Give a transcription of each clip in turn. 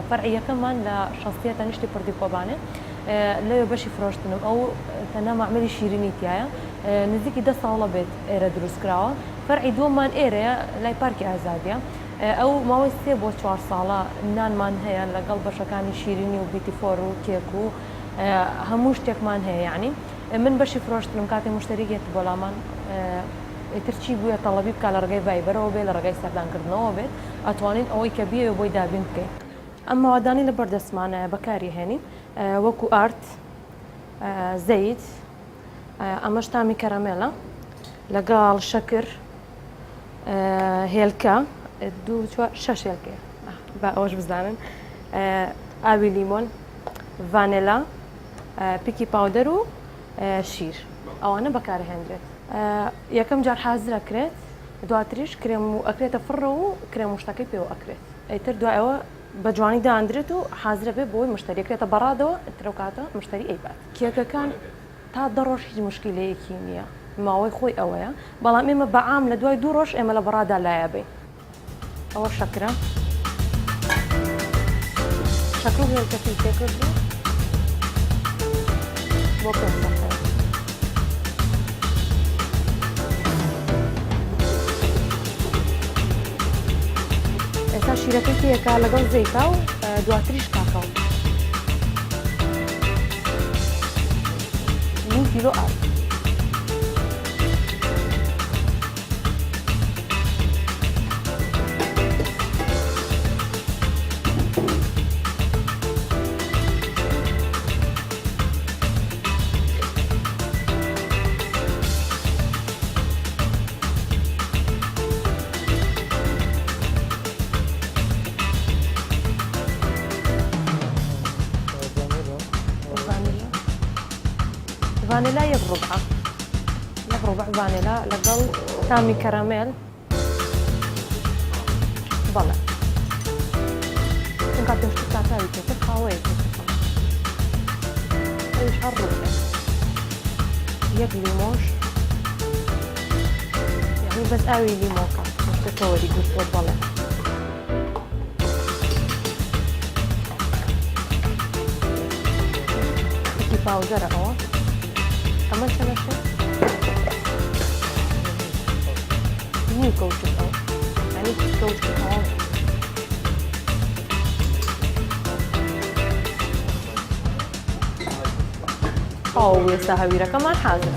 فرعية كمان لشخصية نشتي بردي كوبانة لا بشي فروشتنم أو تنام عملي شيريني تيايا نزيكي ده صالة بيت إيرا دروستكراوة فرعي دومان إيرا لاي باركي أزاديا أو ما ويستي بو 4 صالة نان مان هيا لقلب شكاني شيريني وبيتي فور وكيكو هموش تيك مان هيا يعني من بشي فروشتنم كاتي مشتريكية بولامان ترچی بووە تەڵەبی بکە لە ڕێگەی ڤایبەرەوە بێ لە ڕێگەی سەردانکردنەوە بێت ئەتوانین ئەوەی کە بیێ بۆی دابین بکەین ئەم ماوەدانی لە بەردەستمانە بەکاری هێنین وەکو ئارت زەیت ئەمەش تامی کەرەمێڵە لەگەڵ شەکر هێلکە 6 هێلکە با ئەوەش بزانن ئاوی لیمۆن ڤانێلا پیکی پاودەر و شیر ئەوانە بەکارهێنرێت یەکەم جار حازر ئەکرێت دواتریش کرێم و ئەکرێتە فڕە و کرێم وشتەکەی پێوە ئەکرێت ئەیتر دوایەوە بە جوانی دادرێت و حازرە بێ بۆی مشتری ئەکرێتە بەڕادەوە ترەوکاتە مشتری ئەیبات کێکەکان تا 10 ڕۆژ هیچ مشکلەیەکی نییە ماوەی خۆی ئەوەیە بەڵام ئێمە بەعام لە دوای 2 ڕۆژ ئێمە لە بەڕادا لایە بین ئەوە شەکرە شەکر و هێلکەکەی تێکرد بۆ پێ ئێستا شیرەکەی تێکا لەگەڵ زەیتا و دواتریش کاکاو 1 کیلۆ ئاو فانيلا يك ربع فانيلا لقل تامي كراميل بلا كنت قاعدة نشوف كاتاوي كيف خاوي ايش هالربع يك ليموش يعني بس اوي ليموكا مش تكوري قلت بلا كي باودر اهو عملت أنا شيء؟ مين كوتش الأول؟ يعني كوتش الأول أو يستهويرة كمان حاضرة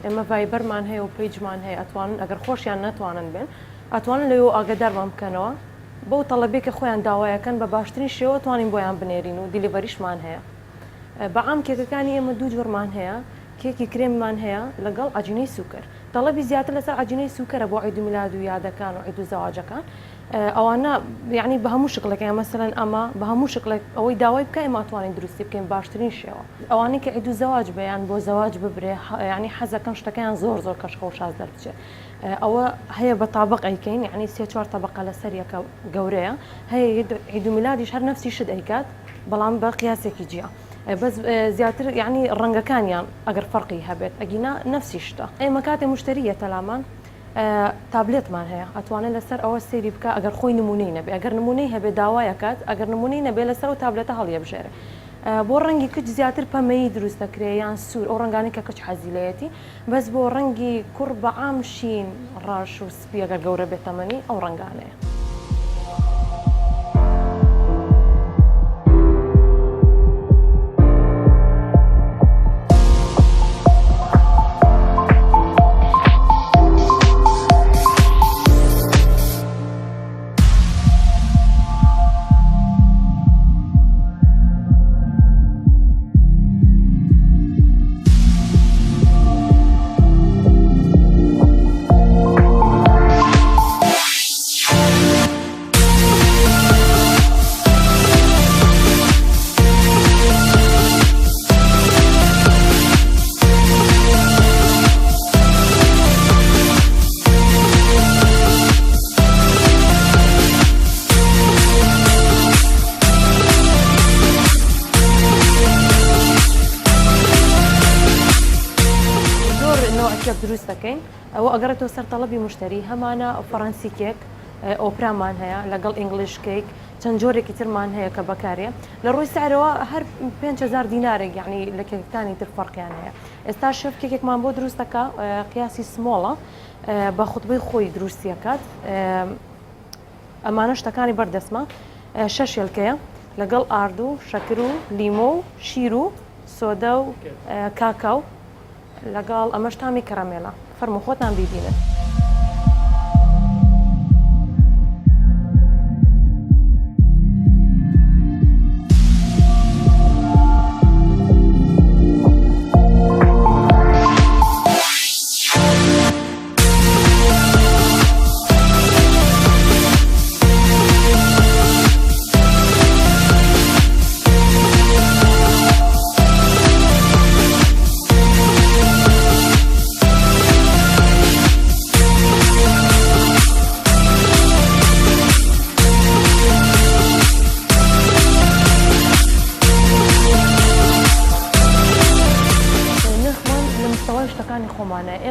إما فايبر مان هي وبيج مان هي أتوان أجر خوش يعني نتوانن بين أتوان ليو أقدر ممكنه بۆ تەڵەبێکە خۆیان داوایەکەن بە باشترین شێوە توانین بۆیان بنێرین و دیلیڤەریشمان هەیە بەعام کێکەکانی ئێمە 2 جۆرمان هەیە کێکی کرێممان هەیە لەگەڵ عەجینەی سوکر تەڵەبی زیاتر لەسەر عەجینەی سوکرە بۆ عید و میلاد و یادەکان و عید و زەواجەکان ئەوانە یعنی بە هەموو شکلەکەیان مەسەلەن ئەمە بە هەموو شکلێک ئەوەی داوای بکە ئێمە ئەتوانین دروستی بکەین باشترین شێوە ئەوانەی کە عید و زەواج بەیان بۆ زەواج ببرێ یعنی حەزەکەن شتەکەیان زۆر کەشخە و شاز دەربچێت ئەوە هەیە بە تابق ئەیکەین یعنی 3-4 تەبقە لەسەر یەکە گەورەیە هەیە عید و میلادیش هەر نەفسی شت ئەیکات بەڵام بە قیاسێکی جیا بس زیاتر یعنی ڕەنگەکانیان ئەگەر فەرقی هەبێت ئەگینا نەفسی شتە ئێمە کاتێ مشتریە تەلامان تابلێتمان هەیە ئەتوانێت لەسەر ئەوە سێری بکە ئەگەر خۆی نمونەی نەبێ ئەگەر نمونەی هەبێ داوایەکات ئەگەر نمونەی نەبێ لەسەر و تابلێتە هەڵیە بژێرە بۆ ڕەنگی کچ زیاتر پەمەیی دروست دەکرێ یان سوور ئەو ڕەنگانی کە کچ حەزیلەیەتی بەس بۆ ڕەنگی کوڕ بەعام شین ڕاش و سپی ئەگەر گەورە بێت تەمەنی ئەو ڕەنگانەیە دروستەکەین ئەوە ئەگەڕێتەوە سەر تەڵەبی مشتری هەمانە فەڕەنسی کێک ئۆپرامان هەیە لەگەڵ ئینگلیش کێک چەند جۆرێکی ترمان هەیە کە بەکارێ لە ڕۆی سعرەوە هەر 5,000 دینارێک یعنی لە کێکەکانی تر فەرقیان هەیە ئێستا شەف کێکێکمان بۆ دروستەکە قیاسی سمۆڵە بە خوتبەی خۆی دروستیەکات ئەمانە شتەکانی بەردەسمە 6 هێلکەیە لەگەڵ ئاردو شەکر و لیمۆ و شیر و سۆدە و کاکاو لەگەڵ ئەمەش تامی کەرامێلە فەرمو خۆتان بیبینن.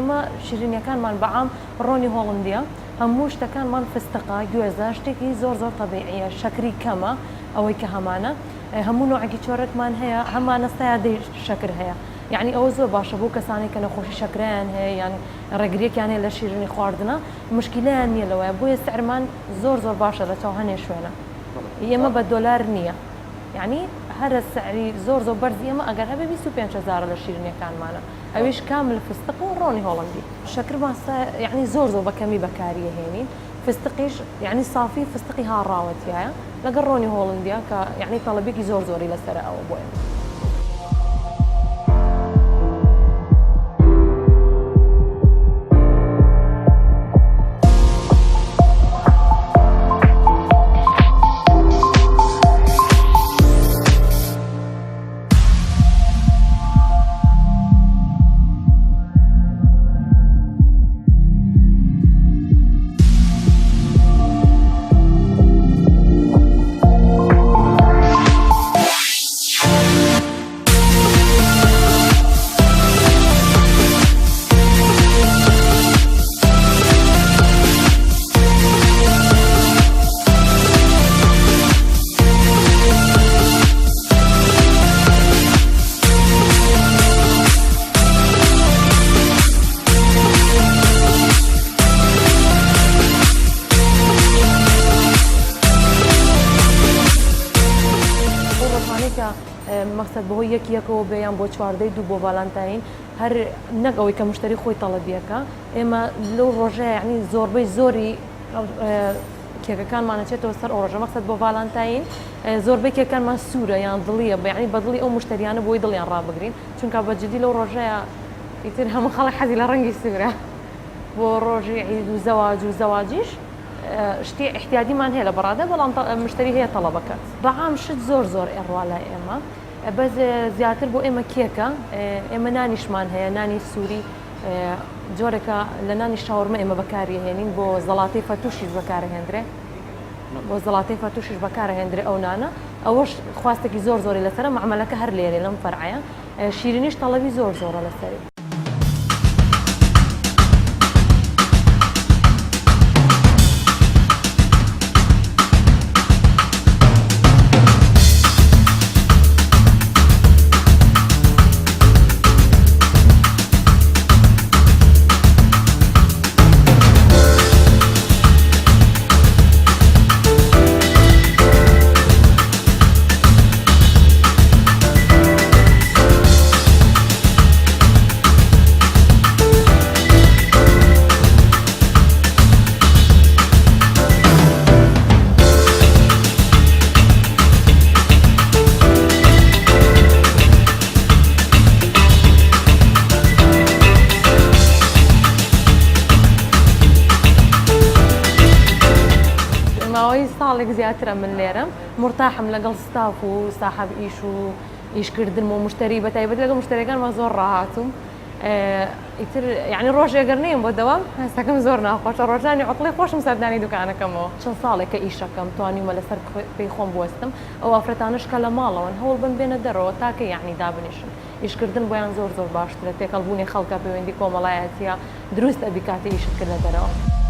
ئێمە شیرینیەکانمان بەعام ڕۆنی هۆڵندیە هەموو شتەکانمان فستقا گوێزە شتێکی زۆر زۆر تەبیعیە شەکری کەمە ئەوەی کە هەمانە هەموو نوعێکی چۆرەکمان هەیە هەمانە سەیادەی شەکر هەیە یعنی ئەوە زۆر باشە بۆ کەسانی کە نەخۆشی شەکرەیان هەیە یان ڕێگریەکیان هەیە لە شیرینی خواردنە مشکیلیان نییە لەوەیە بۆیە سعرمان زۆر زۆر باشە لە چاو هەنێ شوێنە ئێمە بە دۆلار نییە یعنی هەرە سعری زۆر زۆر بەرزی ئێمە ئەگەر هەبێ 25,000 لە شیرینیەکانمانە ئەویش کامل فستق و ڕۆنی هۆڵندی شەکر ماسە یعنی زۆر زۆر بەکەمی بەکاریە هێنین فستقیش یعنی صافی فستقی هاڕاوەتیایە لەگەڵ ڕۆنی هۆڵندیا کە یعنی تەڵەبێکی زۆر زۆری لەسەر ئەوە بۆ ئێمە. مەقسەد بەهۆی یەکەوە بێیان بۆ چواردەی دوو بۆ ڤالانتاین هەر نەک ئەوەی کە مشتری خۆی تەڵەبیەکە ئێمە لەو ڕۆژەیە یعنی زۆربەی زۆری کێکەکانمانەچێتەوە سەر ئەو ڕۆژە مەقسەد بۆ ڤالانتاین زۆربەی کێکەکانمان سوورە یان دڵیە یعنی بە دڵی ئەو مشتریانە بۆی دڵیان ڕابگرین چونکە بەجددی لەو ڕۆژەیە ئیتر هەموو خەڵک حەزی لە ڕەنگی سوورە بۆ ڕۆژی عید و زەواج و زەواجیش شتی احتیاجیمان هەیە لە بەڕادە بەڵام مشتری هەیە تەڵەبەکەت بەعام شت زۆر زۆر ئێڕوا لای ئێمە بەس زیاتر بۆ ئێمە کێکە ئێمە نانیشمان هەیە نانی سووری جۆرێکە لە نانی شاورمە ئێمە بەکاری هێنین بۆ زەڵاتەی فەتوشیش بەکارهێنرێ بۆ زەڵاتەی فەتوشیش بەکارهێنرێ ئەو نانە ئەوەش خواستێکی زۆر زۆری لەسەرە معمەلەکە هەر لێرێ لەم فەرعەیە شیرینیش تەڵەبی زۆر زۆرە لەسەری. ساڵێک زیاترە من لێرەم مرتاحم لەگەڵ ستاف و ساحب ئیش و ئیشکردن و مشتری بەتایبەت لەگەڵ مشتریەکانمان زۆر ڕاهاتوم ئیتر یعنی ڕۆژێگەر نیم بۆ دەوام هەستەکەم زۆر ناخۆشە ڕۆژانی عوتڵی خۆشم سەردانی دوکانەکەمەوە چەند ساڵێکە ئیشەکەم توانیمە لەسەر پێی خۆم بوەستم ئەو ئافرەتانش کە لە ماڵەوەن هەوڵ بم بێنە دەرەوە تاکە یعنی دابنیشن ئیشکردن بۆیان زۆر باشترە تێکەڵبوونی خەڵکە پەیوەندی کۆمەڵایەتیە دروست ئەبی کاتێ ئیشت کردە دەرەوە.